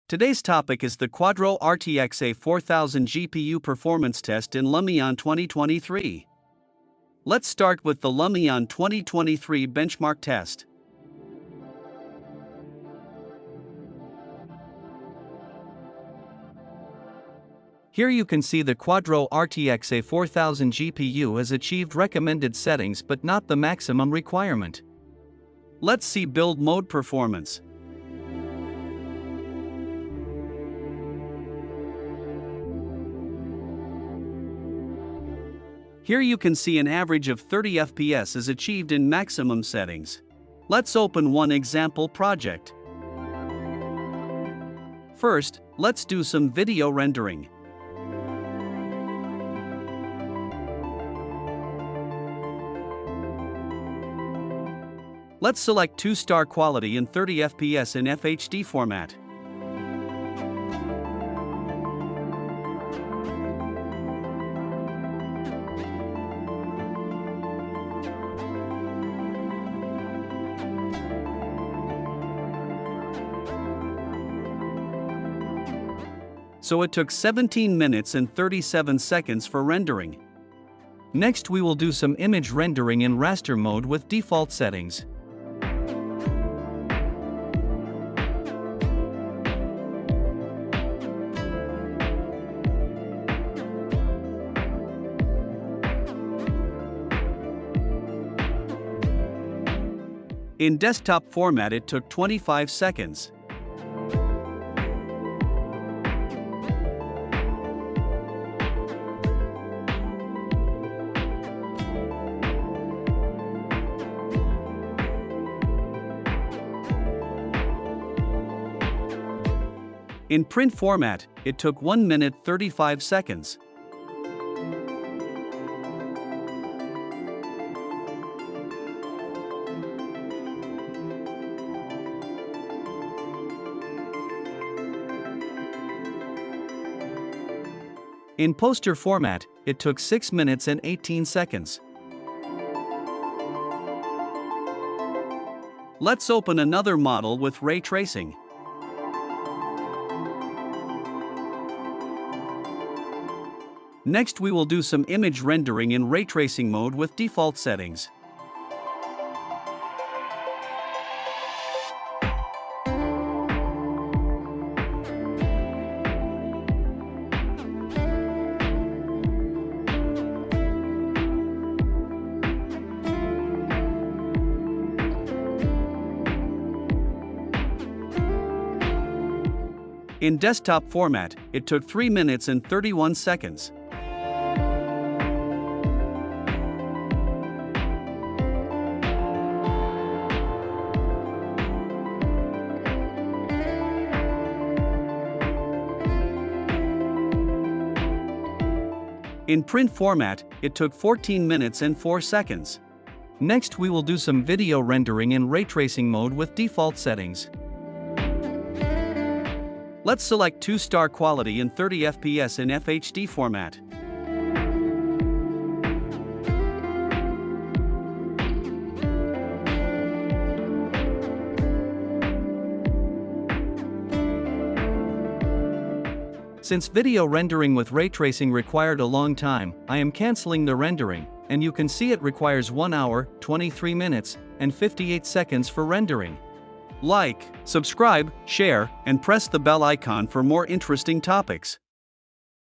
Today's topic is the Quadro RTX A4000 GPU performance test in Lumion 2023. Let's start with the Lumion 2023 benchmark test. Here you can see the Quadro RTX A4000 GPU has achieved recommended settings but not the maximum requirement. Let's see build mode performance. Here you can see an average of 30 FPS is achieved in maximum settings. Let's open one example project. First, let's do some video rendering. Let's select 2-star quality and 30 FPS in FHD format. So it took 17 minutes and 37 seconds for rendering. Next we will do some image rendering in raster mode with default settings. In desktop format it took 25 seconds. In print format, it took 1 minute 35 seconds. In poster format, it took 6 minutes and 18 seconds. Let's open another model with ray tracing. Next we will do some image rendering in ray tracing mode with default settings. In desktop format, it took 3 minutes and 31 seconds. In print format, it took 14 minutes and 4 seconds. Next we will do some video rendering in ray tracing mode with default settings. Let's select 2-star quality and 30 FPS in FHD format. Since video rendering with ray tracing required a long time, I am cancelling the rendering, and you can see it requires 1 hour, 23 minutes, and 58 seconds for rendering. Like, subscribe, share, and press the bell icon for more interesting topics.